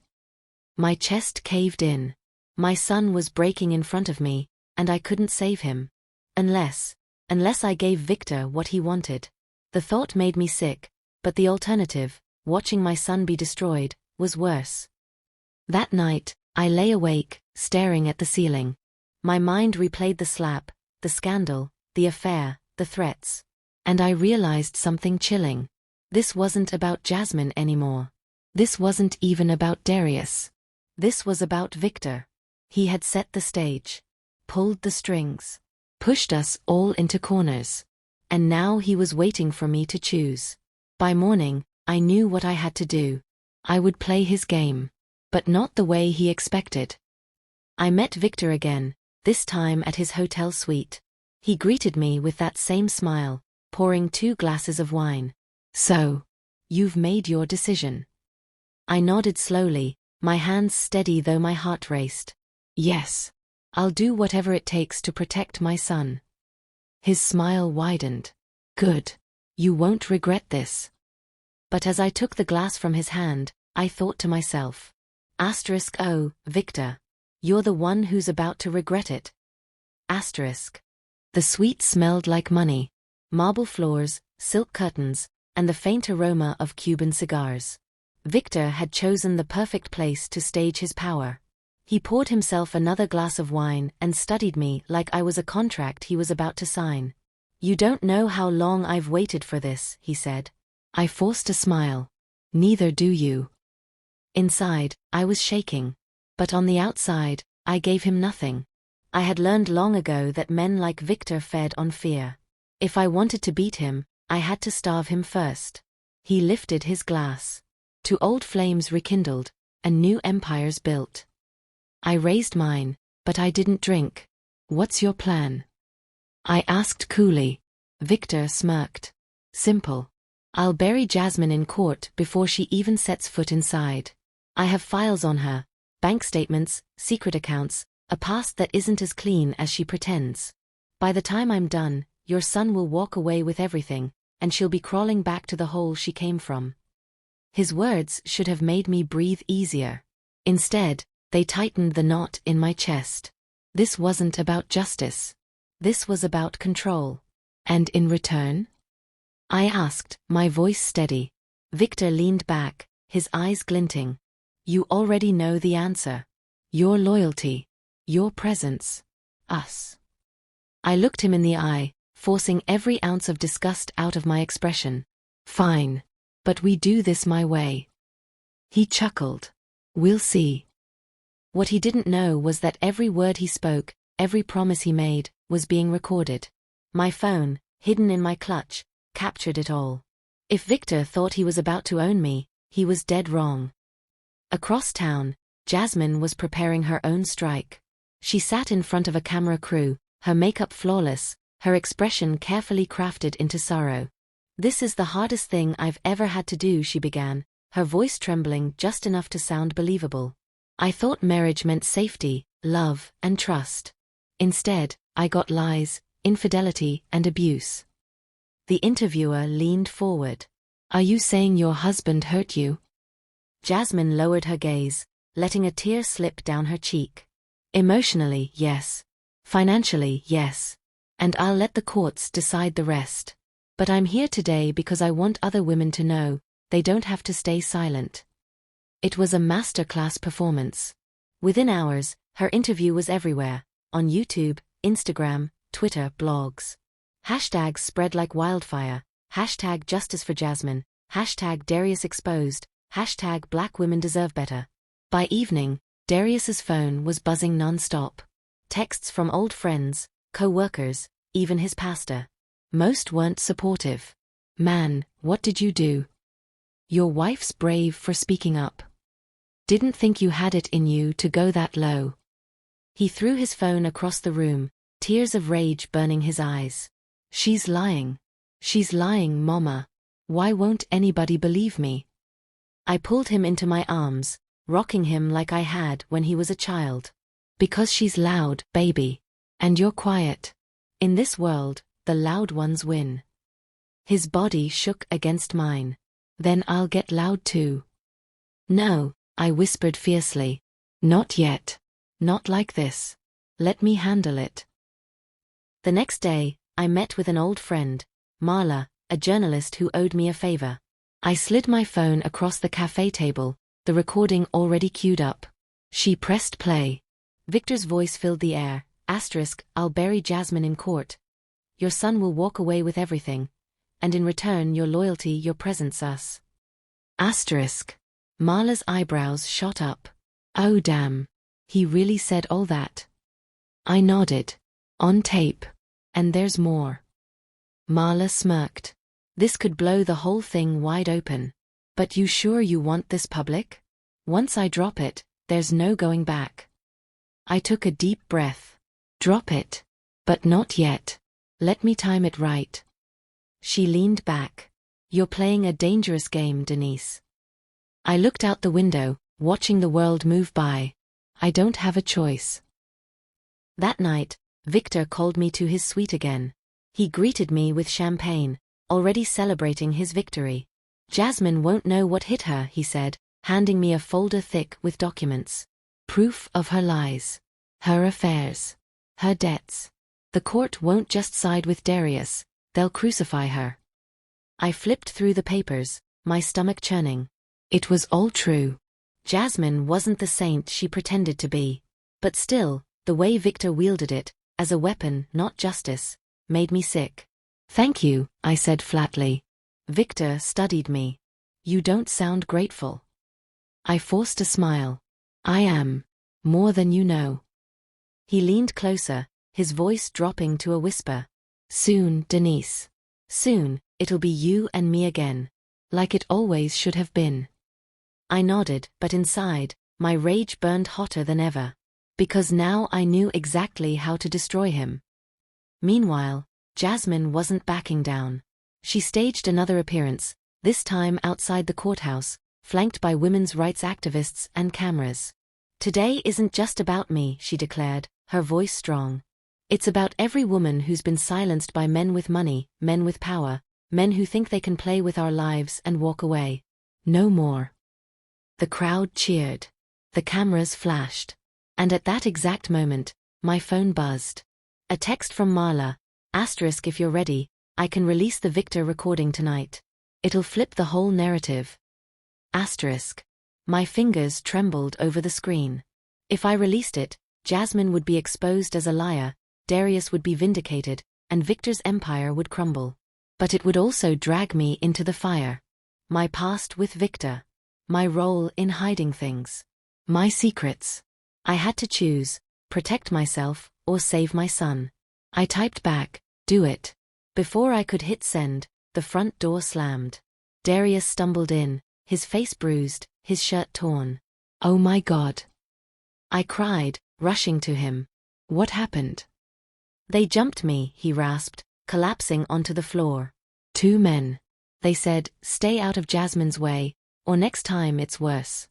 My chest caved in. My son was breaking in front of me, and I couldn't save him. Unless I gave Victor what he wanted. The thought made me sick, but the alternative, watching my son be destroyed, was worse. That night, I lay awake, staring at the ceiling. My mind replayed the slap, the scandal, the affair, the threats. And I realized something chilling. This wasn't about Jasmine anymore. This wasn't even about Darius. This was about Victor. He had set the stage, pulled the strings, pushed us all into corners. And now he was waiting for me to choose. By morning, I knew what I had to do. I would play his game. But not the way he expected. I met Victor again, this time at his hotel suite. He greeted me with that same smile, pouring 2 glasses of wine. So, you've made your decision. I nodded slowly, my hands steady though my heart raced. Yes. I'll do whatever it takes to protect my son. His smile widened. Good. You won't regret this. But as I took the glass from his hand, I thought to myself. Oh, Victor. You're the one who's about to regret it. The suite smelled like money. Marble floors, silk curtains, and the faint aroma of Cuban cigars. Victor had chosen the perfect place to stage his power. He poured himself another glass of wine and studied me like I was a contract he was about to sign. You don't know how long I've waited for this, he said. I forced a smile. Neither do you. Inside, I was shaking. But on the outside, I gave him nothing. I had learned long ago that men like Victor fed on fear. If I wanted to beat him, I had to starve him first. He lifted his glass. To old flames rekindled, and new empires built. I raised mine, but I didn't drink. What's your plan? I asked coolly. Victor smirked. Simple. I'll bury Jasmine in court before she even sets foot inside. I have files on her, bank statements, secret accounts, a past that isn't as clean as she pretends. By the time I'm done, your son will walk away with everything, and she'll be crawling back to the hole she came from. His words should have made me breathe easier. Instead, they tightened the knot in my chest. This wasn't about justice. This was about control. And in return? I asked, my voice steady. Victor leaned back, his eyes glinting. You already know the answer. Your loyalty. Your presence. Us. I looked him in the eye, forcing every ounce of disgust out of my expression. Fine. But we do this my way. He chuckled. We'll see. What he didn't know was that every word he spoke, every promise he made, was being recorded. My phone, hidden in my clutch, captured it all. If Victor thought he was about to own me, he was dead wrong. Across town, Jasmine was preparing her own strike. She sat in front of a camera crew, her makeup flawless, her expression carefully crafted into sorrow. "This is the hardest thing I've ever had to do," she began, her voice trembling just enough to sound believable. "I thought marriage meant safety, love, and trust. Instead, I got lies, infidelity, and abuse." The interviewer leaned forward. "Are you saying your husband hurt you?" Jasmine lowered her gaze, letting a tear slip down her cheek. "Emotionally, yes. Financially, yes. And I'll let the courts decide the rest. But I'm here today because I want other women to know they don't have to stay silent." It was a masterclass performance. Within hours, her interview was everywhere, on YouTube, Instagram, Twitter, blogs. Hashtags spread like wildfire, hashtag justice for Jasmine, hashtag Darius exposed, hashtag black women deserve better. By evening, Darius's phone was buzzing non-stop. Texts from old friends, co-workers, even his pastor. Most weren't supportive. "Man, what did you do? Your wife's brave for speaking up. Didn't think you had it in you to go that low." He threw his phone across the room, tears of rage burning his eyes. "She's lying. She's lying, Mama. Why won't anybody believe me?" I pulled him into my arms, rocking him like I had when he was a child. "Because she's loud, baby. And you're quiet. In this world, the loud ones win." His body shook against mine. "Then I'll get loud too." "No," I whispered fiercely. "Not yet. Not like this. Let me handle it." The next day, I met with an old friend, Marla, a journalist who owed me a favor. I slid my phone across the cafe table, the recording already queued up. She pressed play. Victor's voice filled the air. "I'll bury Jasmine in court. Your son will walk away with everything. And in return your loyalty, your presence us." Marla's eyebrows shot up. "Oh damn. He really said all that?" I nodded. "On tape. And there's more." Marla smirked. "This could blow the whole thing wide open. But you sure you want this public? Once I drop it, there's no going back." I took a deep breath. "Drop it. But not yet. Let me time it right." She leaned back. "You're playing a dangerous game, Denise." I looked out the window, watching the world move by. I don't have a choice. That night, Victor called me to his suite again. He greeted me with champagne, already celebrating his victory. "Jasmine won't know what hit her," he said, handing me a folder thick with documents. Proof of her lies. Her affairs. Her debts. The court won't just side with Darius, they'll crucify her. I flipped through the papers, my stomach churning. It was all true. Jasmine wasn't the saint she pretended to be. But still, the way Victor wielded it, as a weapon, not justice, made me sick. "Thank you," I said flatly. Victor studied me. "You don't sound grateful." I forced a smile. "I am. More than you know." He leaned closer, his voice dropping to a whisper. "Soon, Denise. Soon, it'll be you and me again. Like it always should have been." I nodded, but inside, my rage burned hotter than ever. Because now I knew exactly how to destroy him. Meanwhile, Jasmine wasn't backing down. She staged another appearance, this time outside the courthouse, flanked by women's rights activists and cameras. "Today isn't just about me," she declared, her voice strong. "It's about every woman who's been silenced by men with money, men with power, men who think they can play with our lives and walk away. No more." The crowd cheered. The cameras flashed. And at that exact moment, my phone buzzed. A text from Marla. "If you're ready, I can release the Victor recording tonight. It'll flip the whole narrative." My fingers trembled over the screen. If I released it, Jasmine would be exposed as a liar, Darius would be vindicated, and Victor's empire would crumble. But it would also drag me into the fire. My past with Victor. My role in hiding things. My secrets. I had to choose, protect myself, or save my son. I typed back, "Do it." Before I could hit send, the front door slammed. Darius stumbled in, his face bruised, his shirt torn. "Oh my God!" I cried, rushing to him. "What happened?" "They jumped me," he rasped, collapsing onto the floor. "Two men. They said, 'Stay out of Jasmine's way, or next time it's worse.'"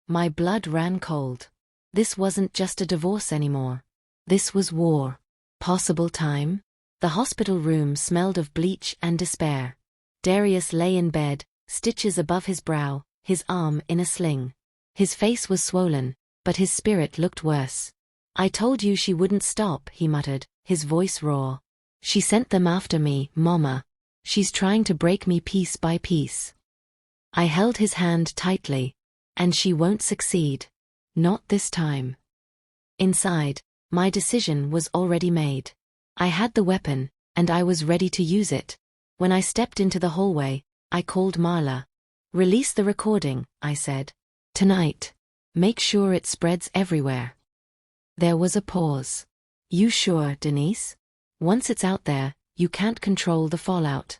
My blood ran cold. This wasn't just a divorce anymore. This was war. Possible time? The hospital room smelled of bleach and despair. Darius lay in bed, stitches above his brow, his arm in a sling. His face was swollen, but his spirit looked worse. "I told you she wouldn't stop," he muttered, his voice raw. "She sent them after me, Mama. She's trying to break me piece by piece." I held his hand tightly. "And she won't succeed. Not this time." Inside, my decision was already made. I had the weapon, and I was ready to use it. When I stepped into the hallway, I called Marla. "Release the recording," I said. "Tonight. Make sure it spreads everywhere." There was a pause. "You sure, Denise? Once it's out there, you can't control the fallout."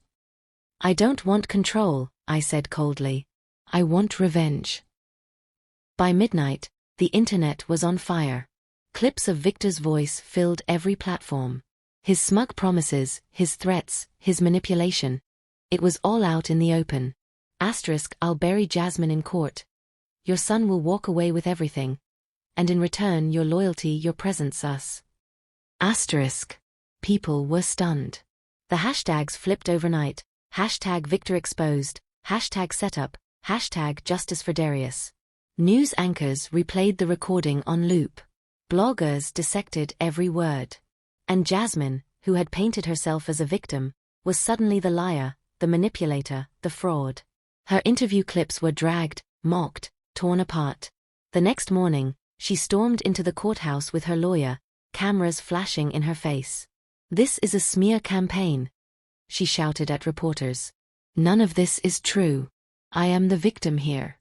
"I don't want control," I said coldly. "I want revenge." By midnight, the internet was on fire. Clips of Victor's voice filled every platform. His smug promises, his threats, his manipulation. It was all out in the open. "I'll bury Jasmine in court. Your son will walk away with everything. And in return your loyalty, your presence, us." People were stunned. The hashtags flipped overnight. #Victor exposed, #setup, #justice for Darius. News anchors replayed the recording on loop. Bloggers dissected every word. And Jasmine, who had painted herself as a victim, was suddenly the liar, the manipulator, the fraud. Her interview clips were dragged, mocked, torn apart. The next morning, she stormed into the courthouse with her lawyer, cameras flashing in her face. "This is a smear campaign," she shouted at reporters. "None of this is true. I am the victim here."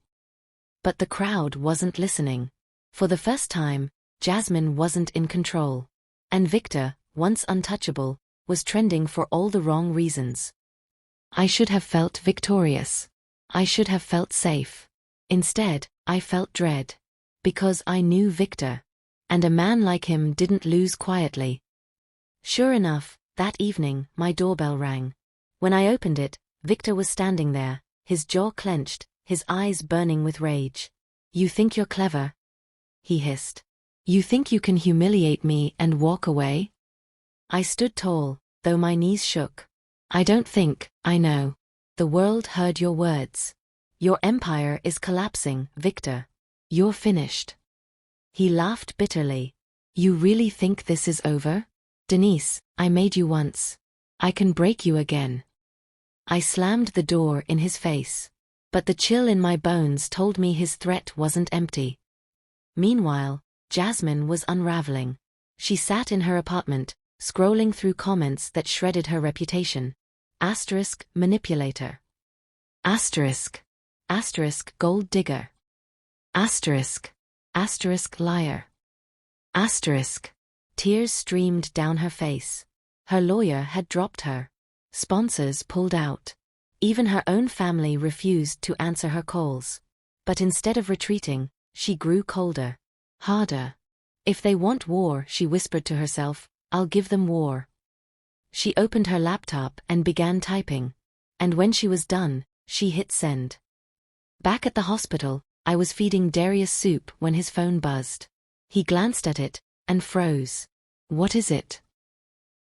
But the crowd wasn't listening. For the first time, Jasmine wasn't in control. And Victor, once untouchable, was trending for all the wrong reasons. I should have felt victorious. I should have felt safe. Instead, I felt dread. Because I knew Victor. And a man like him didn't lose quietly. Sure enough, that evening, my doorbell rang. When I opened it, Victor was standing there, his jaw clenched, his eyes burning with rage. "You think you're clever?" he hissed. "You think you can humiliate me and walk away?" I stood tall, though my knees shook. "I don't think, I know. The world heard your words. Your empire is collapsing, Victor. You're finished." He laughed bitterly. "You really think this is over? Denise, I made you once. I can break you again." I slammed the door in his face. But the chill in my bones told me his threat wasn't empty. Meanwhile, Jasmine was unraveling. She sat in her apartment, scrolling through comments that shredded her reputation. Manipulator. Gold digger. Liar. Tears streamed down her face. Her lawyer had dropped her. Sponsors pulled out. Even her own family refused to answer her calls. But instead of retreating, she grew colder. Harder. "If they want war," she whispered to herself, "I'll give them war." She opened her laptop and began typing. And when she was done, she hit send. Back at the hospital, I was feeding Darius soup when his phone buzzed. He glanced at it, and froze. "What is it?"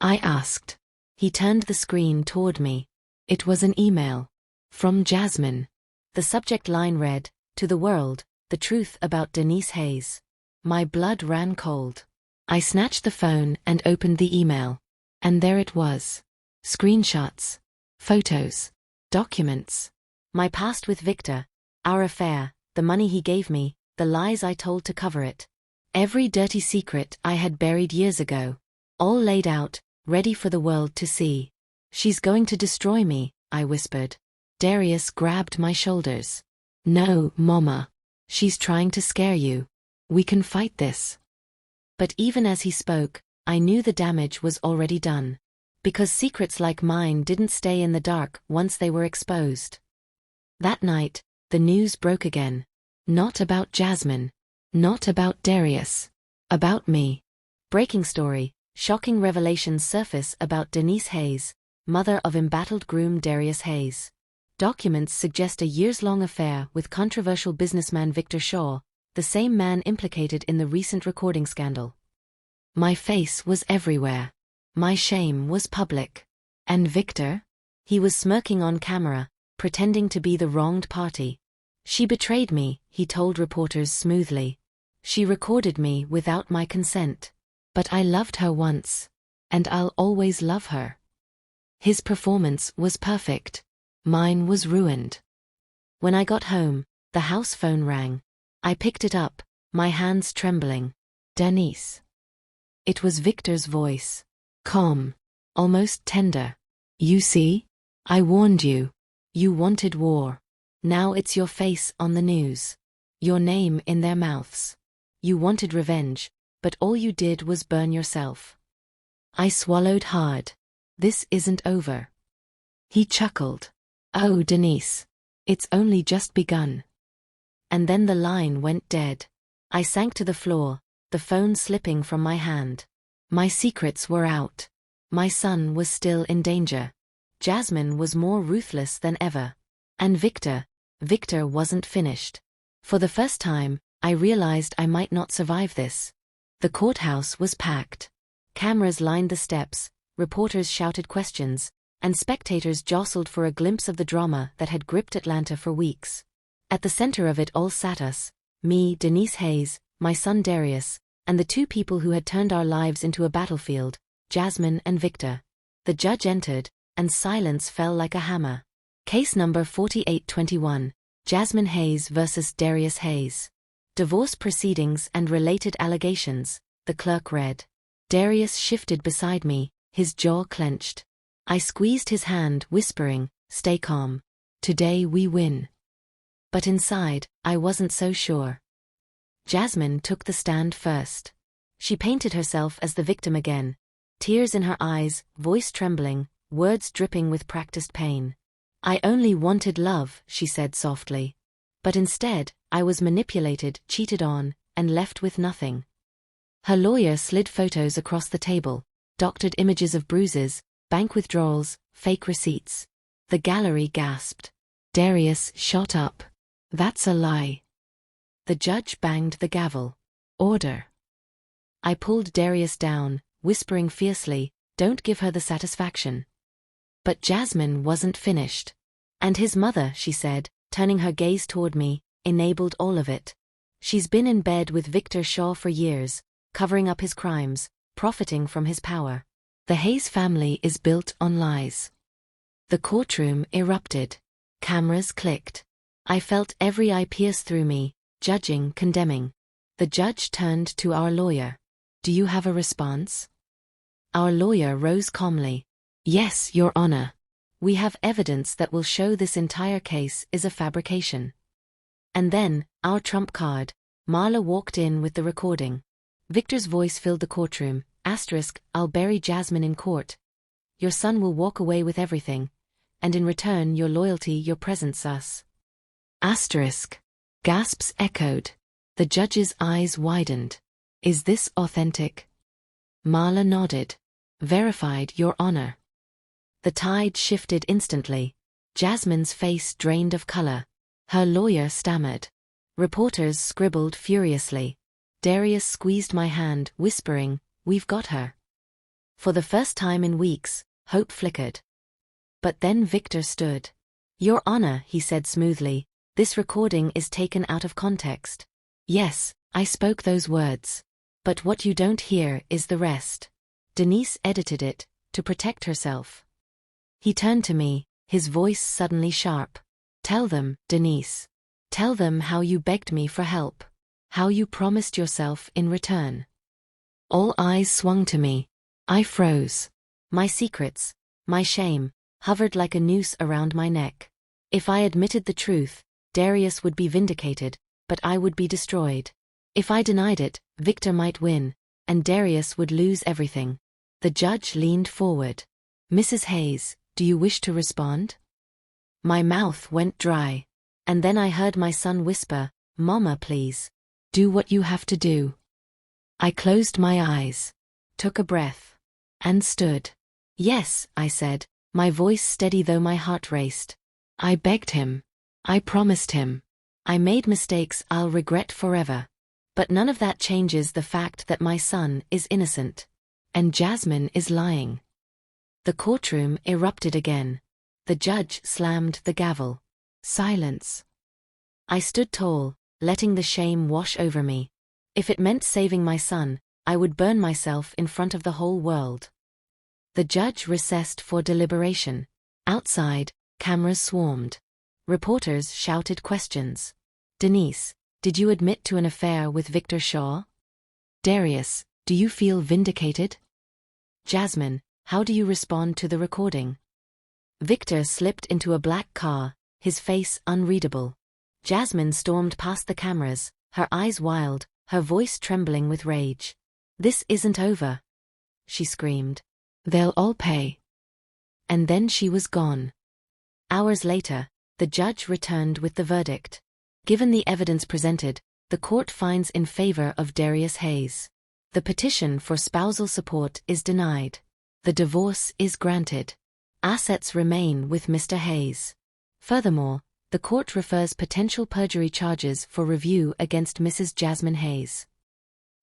I asked. He turned the screen toward me. It was an email. From Jasmine. The subject line read, "To the world, the truth about Denise Hayes." My blood ran cold. I snatched the phone and opened the email. And there it was. Screenshots. Photos. Documents. My past with Victor. Our affair. The money he gave me. The lies I told to cover it. Every dirty secret I had buried years ago. All laid out, ready for the world to see. "She's going to destroy me," I whispered. Darius grabbed my shoulders. "No, Mama. She's trying to scare you. We can fight this." But even as he spoke, I knew the damage was already done. Because secrets like mine didn't stay in the dark once they were exposed. That night, the news broke again. Not about Jasmine. Not about Darius. About me. Breaking story, shocking revelations surface about Denise Hayes, mother of embattled groom Darius Hayes. Documents suggest a years-long affair with controversial businessman Victor Shaw, the same man implicated in the recent recording scandal. My face was everywhere. My shame was public. And Victor? He was smirking on camera, pretending to be the wronged party. She betrayed me, he told reporters smoothly. She recorded me without my consent. But I loved her once. And I'll always love her. His performance was perfect. Mine was ruined. When I got home, the house phone rang. I picked it up, my hands trembling. Denise. It was Victor's voice. Calm. Almost tender. You see? I warned you. You wanted war. Now it's your face on the news. Your name in their mouths. You wanted revenge, but all you did was burn yourself. I swallowed hard. This isn't over. He chuckled. Oh, Denise. It's only just begun. And then the line went dead. I sank to the floor, the phone slipping from my hand. My secrets were out. My son was still in danger. Jasmine was more ruthless than ever. And Victor wasn't finished. For the first time, I realized I might not survive this. The courthouse was packed. Cameras lined the steps, reporters shouted questions, and spectators jostled for a glimpse of the drama that had gripped Atlanta for weeks. At the center of it all sat us, me, Denise Hayes, my son Darius, and the two people who had turned our lives into a battlefield, Jasmine and Victor. The judge entered, and silence fell like a hammer. Case number 4821, Jasmine Hayes versus Darius Hayes. Divorce proceedings and related allegations, the clerk read. Darius shifted beside me, his jaw clenched. I squeezed his hand, whispering, "Stay calm. Today we win." But inside, I wasn't so sure. Jasmine took the stand first. She painted herself as the victim again. Tears in her eyes, voice trembling, words dripping with practiced pain. I only wanted love, she said softly. But instead, I was manipulated, cheated on, and left with nothing. Her lawyer slid photos across the table, doctored images of bruises, bank withdrawals, fake receipts. The gallery gasped. Darius shot up. That's a lie. The judge banged the gavel. Order. I pulled Darius down, whispering fiercely, "Don't give her the satisfaction." But Jasmine wasn't finished. And his mother, she said, turning her gaze toward me, enabled all of it. She's been in bed with Victor Shaw for years, covering up his crimes, profiting from his power. The Hayes family is built on lies. The courtroom erupted. Cameras clicked. I felt every eye pierce through me, judging, condemning. The judge turned to our lawyer. "Do you have a response?" Our lawyer rose calmly. "Yes, Your Honor. We have evidence that will show this entire case is a fabrication." And then, our trump card, Marla walked in with the recording. Victor's voice filled the courtroom. "I'll bury Jasmine in court. Your son will walk away with everything. And in return your loyalty, your presence us." Gasps echoed. The judge's eyes widened. "Is this authentic?" Marla nodded. "Verified, Your Honor." The tide shifted instantly. Jasmine's face drained of color. Her lawyer stammered. Reporters scribbled furiously. Darius squeezed my hand, whispering, "We've got her." For the first time in weeks, hope flickered. But then Victor stood. "Your Honor," he said smoothly, "this recording is taken out of context." Yes, I spoke those words. But what you don't hear is the rest. Denise edited it, to protect herself. He turned to me, his voice suddenly sharp. "Tell them, Denise. Tell them how you begged me for help. How you promised yourself in return." All eyes swung to me. I froze. My secrets, my shame, hovered like a noose around my neck. If I admitted the truth, Darius would be vindicated, but I would be destroyed. If I denied it, Victor might win, and Darius would lose everything. The judge leaned forward. "Mrs. Hayes, do you wish to respond?" My mouth went dry. And then I heard my son whisper, "Mama, please. Do what you have to do." I closed my eyes, took a breath, and stood. "Yes," I said, my voice steady though my heart raced. "I begged him. I promised him. I made mistakes I'll regret forever. But none of that changes the fact that my son is innocent. And Jasmine is lying." The courtroom erupted again. The judge slammed the gavel. Silence. I stood tall, letting the shame wash over me. If it meant saving my son, I would burn myself in front of the whole world. The judge recessed for deliberation. Outside, cameras swarmed. Reporters shouted questions. "Denise, did you admit to an affair with Victor Shaw? Darius, do you feel vindicated? Jasmine, how do you respond to the recording?" Victor slipped into a black car, his face unreadable. Jasmine stormed past the cameras, her eyes wild, her voice trembling with rage. "This isn't over," she screamed. "They'll all pay." And then she was gone. Hours later, the judge returned with the verdict. Given the evidence presented, the court finds in favor of Darius Hayes. The petition for spousal support is denied. The divorce is granted. Assets remain with Mr. Hayes. Furthermore, the court refers potential perjury charges for review against Mrs. Jasmine Hayes.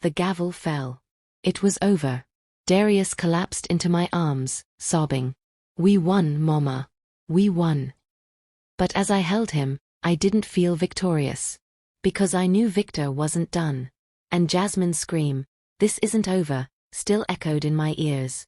The gavel fell. It was over. Darius collapsed into my arms, sobbing. "We won, Mama. We won." But as I held him, I didn't feel victorious. Because I knew Victor wasn't done. And Jasmine's scream, "This isn't over," still echoed in my ears.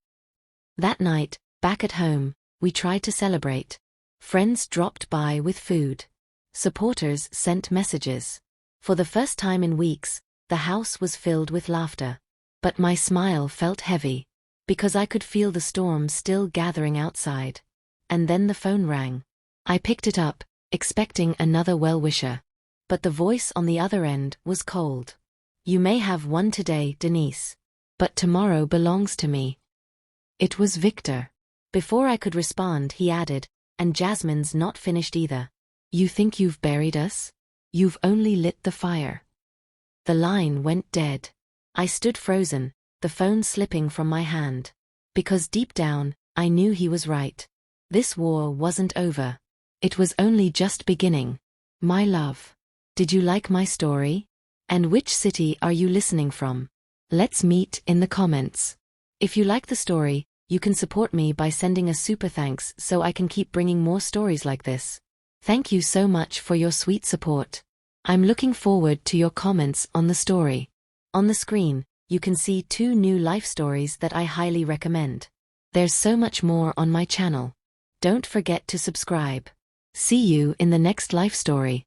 That night, back at home, we tried to celebrate. Friends dropped by with food. Supporters sent messages. For the first time in weeks, the house was filled with laughter. But my smile felt heavy. Because I could feel the storm still gathering outside. And then the phone rang. I picked it up, expecting another well-wisher. But the voice on the other end was cold. "You may have won today, Denise. But tomorrow belongs to me." It was Victor. Before I could respond, he added, "And Jasmine's not finished either. You think you've buried us? You've only lit the fire." The line went dead. I stood frozen, the phone slipping from my hand. Because deep down, I knew he was right. This war wasn't over. It was only just beginning. My love. Did you like my story? And which city are you listening from? Let's meet in the comments. If you like the story, you can support me by sending a super thanks so I can keep bringing more stories like this. Thank you so much for your sweet support. I'm looking forward to your comments on the story. On the screen, you can see 2 new life stories that I highly recommend. There's so much more on my channel. Don't forget to subscribe. See you in the next life story.